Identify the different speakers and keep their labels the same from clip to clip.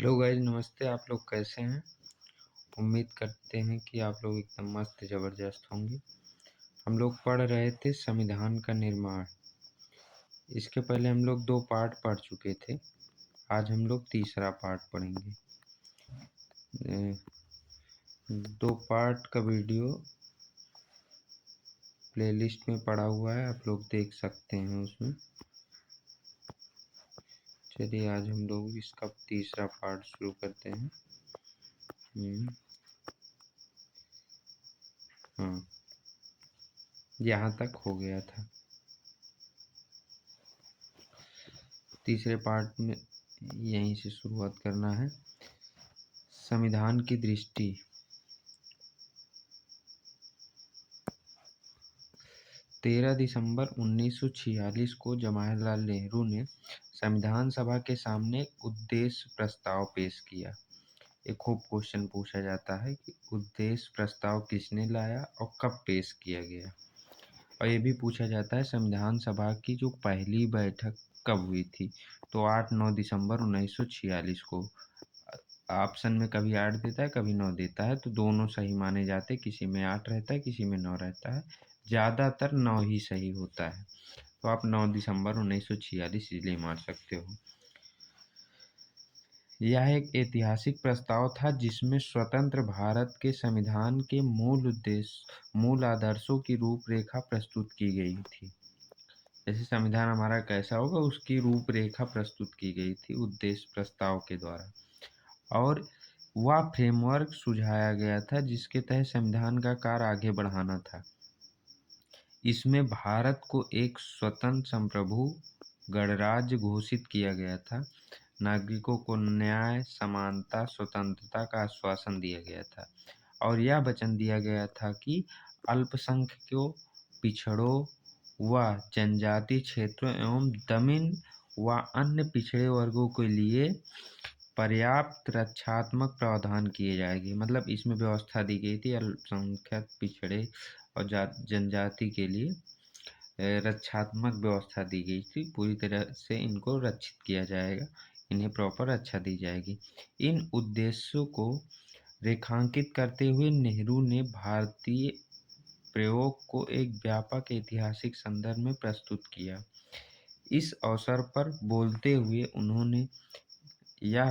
Speaker 1: Hello guys, नमस्ते। आप लोग कैसे हैं? उम्मीद करते हैं कि आप लोग एकदम मस्त ज़बरदस्त होंगे। हम लोग पढ़ रहे थे संविधान का निर्माण। इसके पहले हम लोग 2 पार्ट पढ़ चुके थे। आज हम लोग तीसरा पार्ट पढ़ेंगे। 2 पार्ट का वीडियो प्लेलिस्ट में पड़ा हुआ है, आप लोग देख सकते हैं उसमें। चलिए आज हम लोग इसका तीसरा पार्ट शुरू करते हैं। हाँ, यहाँ तक हो गया था। तीसरे पार्ट में यहीं से शुरुआत करना है। संविधान की दृष्टि। 13 दिसंबर 1946 को जवाहरलाल नेहरू ने संविधान सभा के सामने उद्देश्य प्रस्ताव पेश किया। एक खूब क्वेश्चन पूछा जाता है कि उद्देश्य प्रस्ताव किसने लाया और कब पेश किया गया। और ये भी पूछा जाता है संविधान सभा की जो पहली बैठक कब हुई थी। तो 8-9 दिसंबर 1946 को। ऑप्शन में कभी 8 देता है, कभी 9 देता है, तो दोनों सही माने जाते। किसी में 8 रहता है, किसी में 9 रहता है। ज़्यादातर 9 ही सही होता है, तो आप 9 दिसंबर 1946 इसलिए मान सकते हो। यह एक ऐतिहासिक प्रस्ताव था जिसमें स्वतंत्र भारत के संविधान के मूल उद्देश्य, मूल आदर्शों की रूपरेखा प्रस्तुत की गई थी। जैसे संविधान हमारा कैसा होगा उसकी रूपरेखा प्रस्तुत की गई थी उद्देश्य प्रस्ताव के द्वारा। और वह फ्रेमवर्क सुझाया गया था जिसके तहत संविधान का कार्य आगे बढ़ाना था। इसमें भारत को एक स्वतंत्र संप्रभु गणराज्य घोषित किया गया था। नागरिकों को न्याय, समानता, स्वतंत्रता का आश्वासन दिया गया था और यह वचन दिया गया था कि अल्पसंख्यकों, पिछड़ों व जनजातीय क्षेत्रों एवं दमिन व अन्य पिछड़े वर्गों के लिए पर्याप्त रक्षात्मक प्रावधान किए जाएंगे। मतलब इसमें व्यवस्था दी गई थी अल्पसंख्यक, पिछड़े और जनजाति के लिए रक्षात्मक व्यवस्था दी गई थी। पूरी तरह से इनको रक्षित किया जाएगा, इन्हें प्रॉपर रक्षा दी जाएगी। इन उद्देश्यों को रेखांकित करते हुए नेहरू ने भारतीय प्रयोग को एक व्यापक ऐतिहासिक संदर्भ में प्रस्तुत किया। इस अवसर पर बोलते हुए उन्होंने यह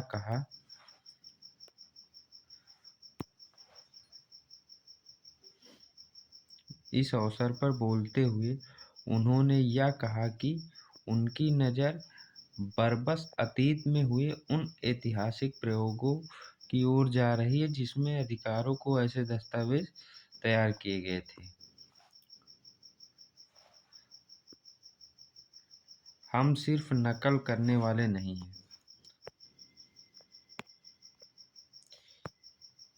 Speaker 1: कहा कि उनकी नज़र बरबस अतीत में हुए उन ऐतिहासिक प्रयोगों की ओर जा रही है जिसमें अधिकारों को ऐसे दस्तावेज तैयार किए गए थे। हम सिर्फ नकल करने वाले नहीं हैं।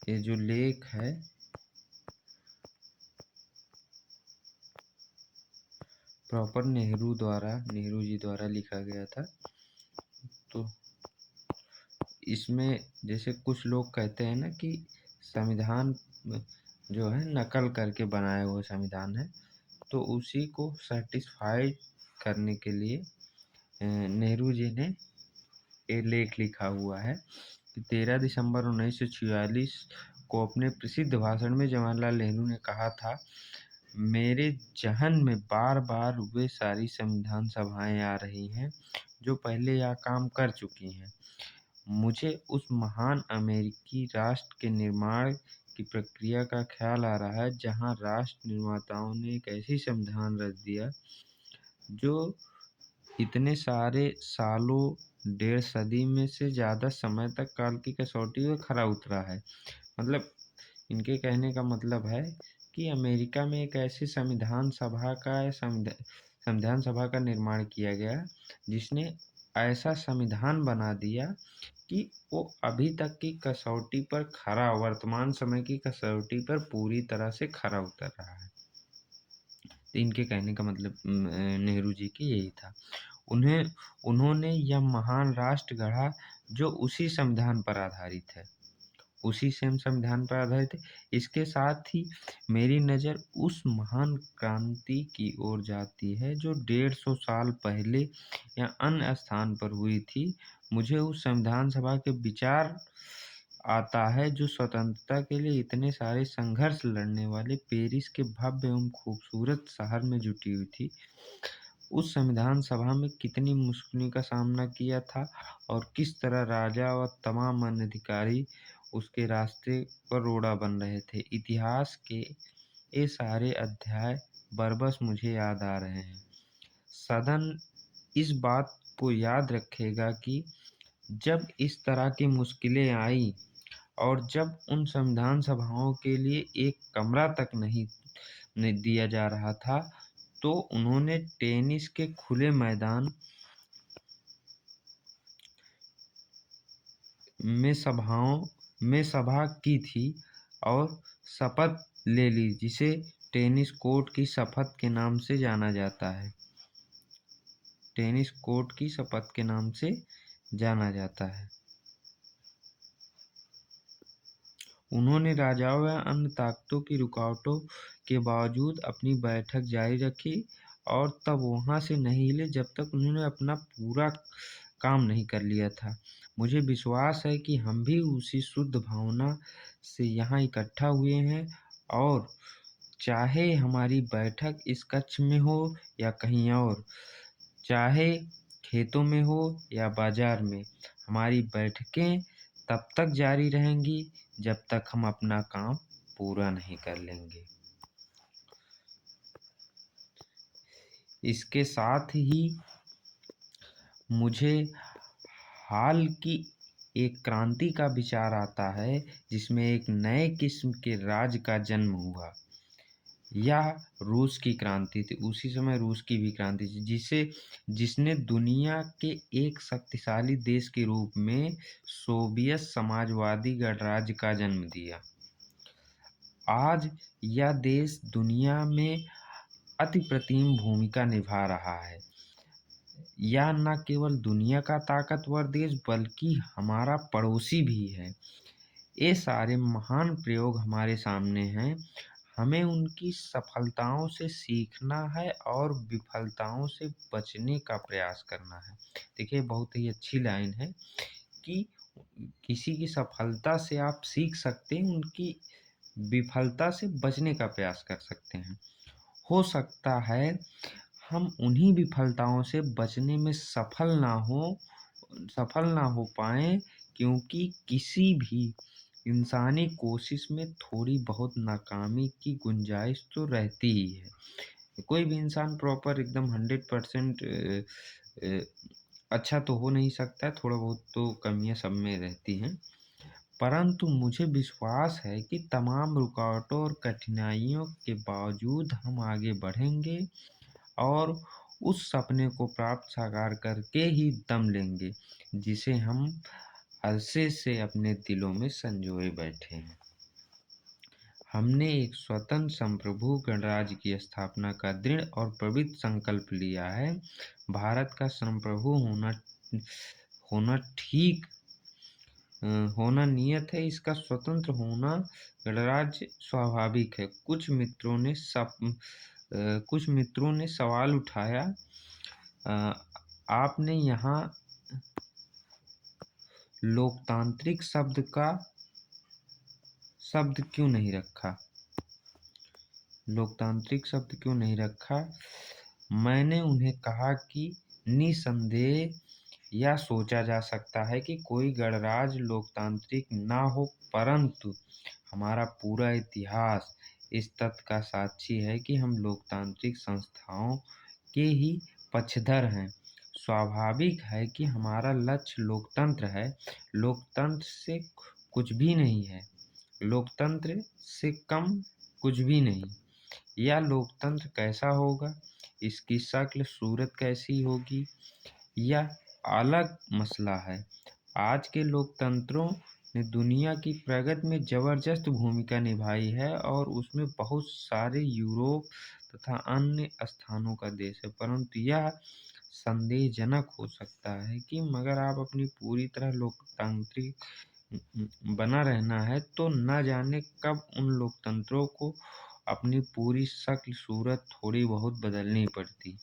Speaker 1: ये जो लेख है प्रॉपर नेहरू जी द्वारा लिखा गया था। तो इसमें जैसे कुछ लोग कहते हैं ना कि संविधान जो है नकल करके बनाया हुआ संविधान है, तो उसी को सेटिस्फाई करने के लिए नेहरू जी ने ये लेख लिखा हुआ है कि 13 दिसंबर 1946 को अपने प्रसिद्ध भाषण में जवाहरलाल नेहरू ने कहा था, मेरे जहन में बार बार वे सारी संविधान सभाएं आ रही हैं जो पहले यह काम कर चुकी हैं। मुझे उस महान अमेरिकी राष्ट्र के निर्माण की प्रक्रिया का ख्याल आ रहा है जहां राष्ट्र निर्माताओं ने एक ऐसी संविधान रच दिया जो इतने सारे सालों, 1.5 सदी में से ज़्यादा समय तक काल की कसौटी में खरा उतरा है। मतलब इनके कहने का मतलब है कि अमेरिका में एक ऐसी संविधान सभा का निर्माण किया गया जिसने ऐसा संविधान बना दिया कि वो अभी तक की कसौटी पर खरा, वर्तमान समय की कसौटी पर पूरी तरह से खरा उतर रहा है। तो इनके कहने का मतलब नेहरू जी की यही था। उन्होंने यह महान राष्ट्र गढ़ा जो उसी संविधान पर आधारित है उसी सेम संविधान पर आधारित है। इसके साथ ही मेरी नज़र उस महान क्रांति की ओर जाती है जो 150 साल पहले या अन्य स्थान पर हुई थी। मुझे उस संविधान सभा के विचार आता है जो स्वतंत्रता के लिए इतने सारे संघर्ष लड़ने वाले पेरिस के भव्य एवं खूबसूरत शहर में जुटी हुई थी। उस संविधान सभा में कितनी मुश्किलों का सामना किया था और किस तरह राजा और तमाम अन्य अधिकारी उसके रास्ते पर रोड़ा बन रहे थे। इतिहास के ये सारे अध्याय बरबस मुझे याद आ रहे हैं। सदन इस बात को याद रखेगा कि जब इस तरह की मुश्किलें आई और जब उन संविधान सभाओं के लिए एक कमरा तक नहीं दिया जा रहा था, तो उन्होंने टेनिस के खुले मैदान में सभा की थी और शपथ ले ली, जिसे टेनिस कोर्ट की शपथ के नाम से जाना जाता है। टेनिस कोर्ट की शपथ के नाम से जाना जाता है। उन्होंने राजाओं या अन्य ताकतों की रुकावटों के बावजूद अपनी बैठक जारी रखी और तब वहां से नहीं हिले जब तक उन्होंने अपना पूरा काम नहीं कर लिया था। मुझे विश्वास है कि हम भी उसी शुद्ध भावना से यहाँ इकट्ठा हुए हैं और चाहे हमारी बैठक इस कक्ष में हो या कहीं और, चाहे खेतों में हो या बाजार में, हमारी बैठकें तब तक जारी रहेंगी जब तक हम अपना काम पूरा नहीं कर लेंगे। इसके साथ ही मुझे हाल की एक क्रांति का विचार आता है जिसमें एक नए किस्म के राज्य का जन्म हुआ। यह रूस की क्रांति थी। उसी समय रूस की भी क्रांति थी जिसने दुनिया के एक शक्तिशाली देश के रूप में सोवियत समाजवादी गणराज्य का जन्म दिया। आज यह देश दुनिया में अति प्रतिम भूमिका निभा रहा है। यह न केवल दुनिया का ताकतवर देश बल्कि हमारा पड़ोसी भी है। ये सारे महान प्रयोग हमारे सामने हैं। हमें उनकी सफलताओं से सीखना है और विफलताओं से बचने का प्रयास करना है। देखिए, बहुत ही अच्छी लाइन है कि किसी की सफलता से आप सीख सकते हैं, उनकी विफलता से बचने का प्रयास कर सकते हैं। हो सकता है हम उन्हीं विफलताओं से बचने में सफल ना हो पाएँ, क्योंकि किसी भी इंसानी कोशिश में थोड़ी बहुत नाकामी की गुंजाइश तो रहती ही है। कोई भी इंसान प्रॉपर एकदम 100% अच्छा तो हो नहीं सकता है, थोड़ा बहुत तो कमियां सब में रहती हैं। परंतु मुझे विश्वास है कि तमाम रुकावटों और कठिनाइयों के बावजूद हम आगे बढ़ेंगे और उस सपने को प्राप्त साकार करके ही दम लेंगे जिसे हम अरसे से अपने दिलों में संजोए बैठे हैं। हमने एक स्वतंत्र संप्रभु गणराज्य की स्थापना का दृढ़ और पवित्र संकल्प लिया है। भारत का संप्रभु होना ठीक होना नियत है, इसका स्वतंत्र होना गणराज्य स्वाभाविक है। कुछ मित्रों ने सवाल उठाया, आपने यहाँ लोकतांत्रिक शब्द क्यों नहीं रखा? लोकतांत्रिक शब्द क्यों नहीं रखा? मैंने उन्हें कहा कि निसंदेह यह सोचा जा सकता है कि कोई गणराज्य लोकतांत्रिक ना हो, परंतु हमारा पूरा इतिहास इस तथ्य का साक्षी है कि हम लोकतांत्रिक संस्थाओं के ही पक्षधर हैं। स्वाभाविक है कि हमारा लक्ष्य लोकतंत्र है। लोकतंत्र से कुछ भी नहीं है, लोकतंत्र से कम कुछ भी नहीं। यह लोकतंत्र कैसा होगा, इसकी शक्ल सूरत कैसी होगी, यह अलग मसला है। आज के लोकतंत्रों ने दुनिया की प्रगति में जबरदस्त भूमिका निभाई है और उसमें बहुत सारे यूरोप तथा अन्य स्थानों का देश है, परंतु यह संदेहजनक हो सकता है कि मगर आप अपनी पूरी तरह लोकतांत्रिक बना रहना है तो न जाने कब उन लोकतंत्रों को अपनी पूरी शक्ल सूरत थोड़ी बहुत बदलनी पड़ती।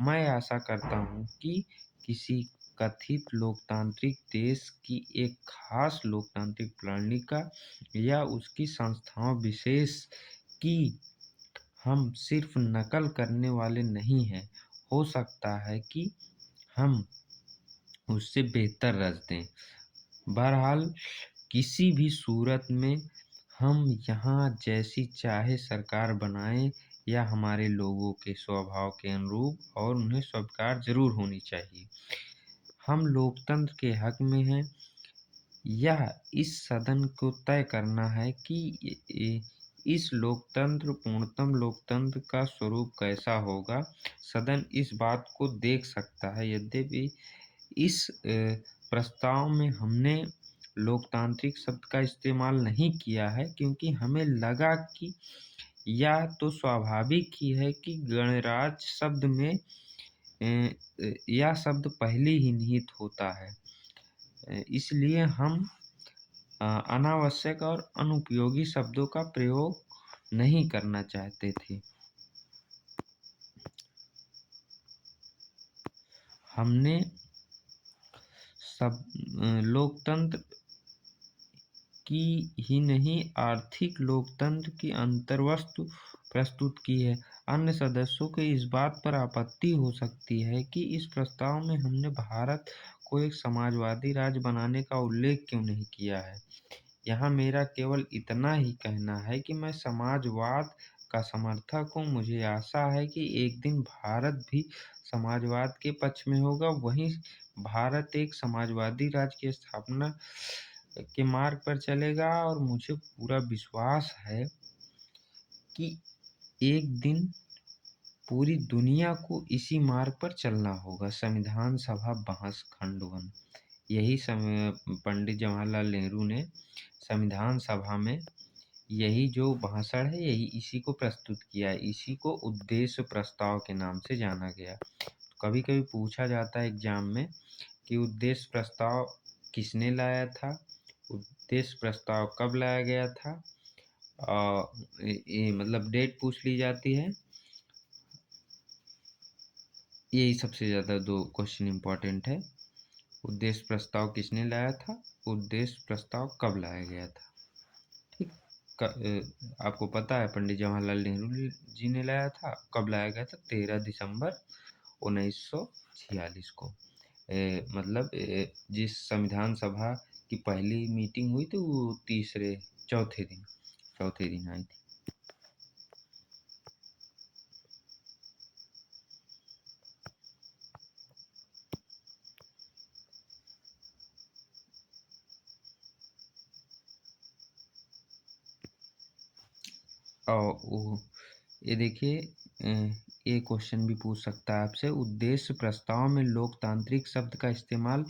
Speaker 1: मैं आशा करता हूँ कि किसी कथित लोकतांत्रिक देश की एक खास लोकतांत्रिक प्रणाली का या उसकी संस्थाओं विशेष की हम सिर्फ नकल करने वाले नहीं हैं। हो सकता है कि हम उससे बेहतर रच दें। बहरहाल किसी भी सूरत में हम यहाँ जैसी चाहे सरकार बनाएं या हमारे लोगों के स्वभाव के अनुरूप और उन्हें स्वीकार जरूर होनी चाहिए। हम लोकतंत्र के हक में हैं। यह इस सदन को तय करना है कि इस लोकतंत्र पूर्णतम लोकतंत्र का स्वरूप कैसा होगा। सदन इस बात को देख सकता है। यद्यपि इस प्रस्ताव में हमने लोकतांत्रिक शब्द का इस्तेमाल नहीं किया है क्योंकि हमें लगा कि यह तो स्वाभाविक ही है कि गणराज्य शब्द में यह शब्द पहले ही निहित होता है। इसलिए हम अनावश्यक और अनुपयोगी शब्दों का प्रयोग नहीं करना चाहते थे। हमने सब लोकतंत्र की ही नहीं आर्थिक लोकतंत्र की अंतर्वस्तु प्रस्तुत की है। अन्य सदस्यों को इस बात पर आपत्ति हो सकती है कि इस प्रस्ताव में हमने भारत को एक समाजवादी राज्य बनाने का उल्लेख क्यों नहीं किया है। यहाँ मेरा केवल इतना ही कहना है कि मैं समाजवाद का समर्थक हूँ। मुझे आशा है कि एक दिन भारत भी समाजवाद के पक्ष में होगा। वहीं भारत एक समाजवादी राज्य की स्थापना के मार्ग पर चलेगा और मुझे पूरा विश्वास है कि एक दिन पूरी दुनिया को इसी मार्ग पर चलना होगा। संविधान सभा बहस खंड 1। यही समय पंडित जवाहरलाल नेहरू ने संविधान सभा में यही जो भाषण है यही इसी को प्रस्तुत किया है। इसी को उद्देश्य प्रस्ताव के नाम से जाना गया। कभी कभी पूछा जाता है एग्जाम में कि उद्देश्य प्रस्ताव किसने लाया था, उद्देश्य प्रस्ताव कब लाया गया था, मतलब डेट पूछ ली जाती है। यही सबसे ज़्यादा 2 क्वेश्चन इम्पोर्टेंट है। उद्देश्य प्रस्ताव किसने लाया था, उद्देश्य प्रस्ताव कब लाया गया था। ठीक। आपको पता है पंडित जवाहरलाल नेहरू जी ने लाया था। कब लाया गया था? 13 दिसंबर 1946 को। मतलब जिस संविधान सभा की पहली मीटिंग हुई थी वो चौथे दिन आई थी। और ये देखिए ये क्वेश्चन भी पूछ सकता है आपसे। उद्देश्य प्रस्ताव में लोकतांत्रिक शब्द का इस्तेमाल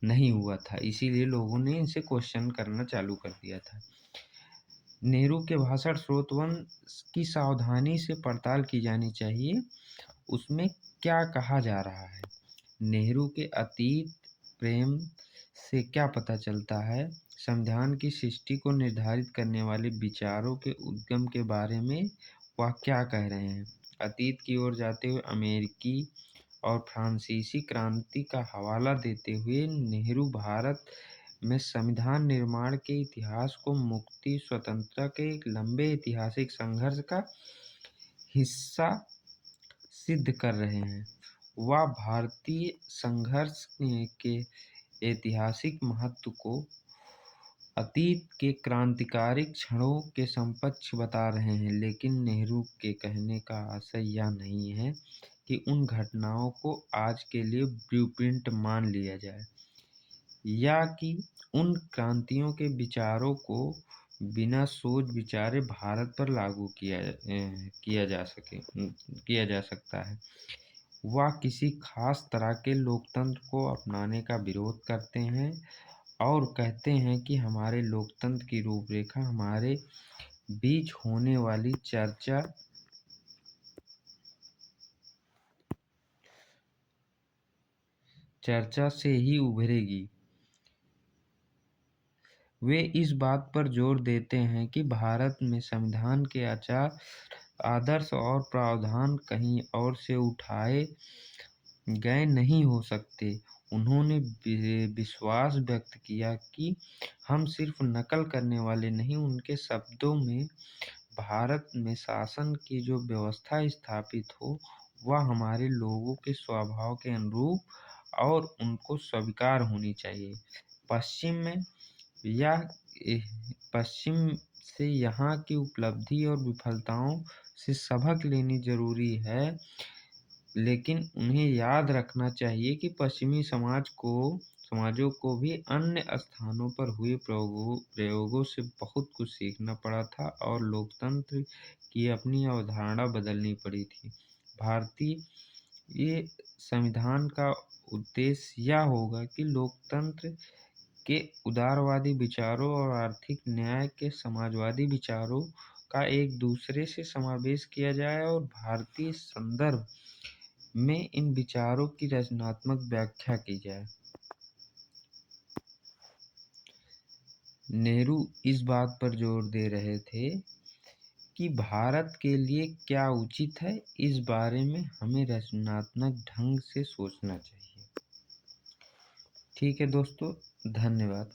Speaker 1: नहीं हुआ था, इसीलिए लोगों ने इनसे क्वेश्चन करना चालू कर दिया था। नेहरू के भाषण स्रोत 1 की सावधानी से पड़ताल की जानी चाहिए। उसमें क्या कहा जा रहा है? नेहरू के अतीत प्रेम से क्या पता चलता है? संविधान की सृष्टि को निर्धारित करने वाले विचारों के उद्गम के बारे में वह क्या कह रहे हैं? अतीत की ओर जाते हुए अमेरिकी और फ्रांसीसी क्रांति का हवाला देते हुए नेहरू भारत में संविधान निर्माण के इतिहास को मुक्ति स्वतंत्रता के एक लंबे ऐतिहासिक संघर्ष का हिस्सा सिद्ध कर रहे हैं। वह भारतीय संघर्ष के ऐतिहासिक महत्व को अतीत के क्रांतिकारी क्षणों के समकक्ष बता रहे हैं। लेकिन नेहरू के कहने का आशय यह नहीं है कि उन घटनाओं को आज के लिए ब्लूप्रिंट मान लिया जाए या कि उन क्रांतियों के विचारों को बिना सोच विचारे भारत पर लागू किया जा सकता है। वह किसी खास तरह के लोकतंत्र को अपनाने का विरोध करते हैं और कहते हैं कि हमारे लोकतंत्र की रूपरेखा हमारे बीच होने वाली चर्चा से ही उभरेगी। वे इस बात पर जोर देते हैं कि भारत में संविधान के आचार, आदर्श और प्रावधान कहीं और से उठाए गए नहीं हो सकते। उन्होंने विश्वास व्यक्त किया कि हम सिर्फ नकल करने वाले नहीं, उनके शब्दों में भारत में शासन की जो व्यवस्था स्थापित हो, वह हमारे लोगों के स्वभाव के अनुरूप और उनको स्वीकार होनी चाहिए। पश्चिम में यह एह, पश्चिम से यहाँ की उपलब्धि और विफलताओं से सबक लेनी जरूरी है, लेकिन उन्हें याद रखना चाहिए कि पश्चिमी समाजों को भी अन्य स्थानों पर हुए प्रयोगों से बहुत कुछ सीखना पड़ा था और लोकतंत्र की अपनी अवधारणा बदलनी पड़ी थी। भारतीय ये संविधान का उद्देश्य यह होगा कि लोकतंत्र के उदारवादी विचारों और आर्थिक न्याय के समाजवादी विचारों का एक दूसरे से समावेश किया जाए और भारतीय संदर्भ में इन विचारों की रचनात्मक व्याख्या की जाए। नेहरू इस बात पर जोर दे रहे थे कि भारत के लिए क्या उचित है, इस बारे में हमें रचनात्मक ढंग से सोचना चाहिए। ठीक है दोस्तों, धन्यवाद।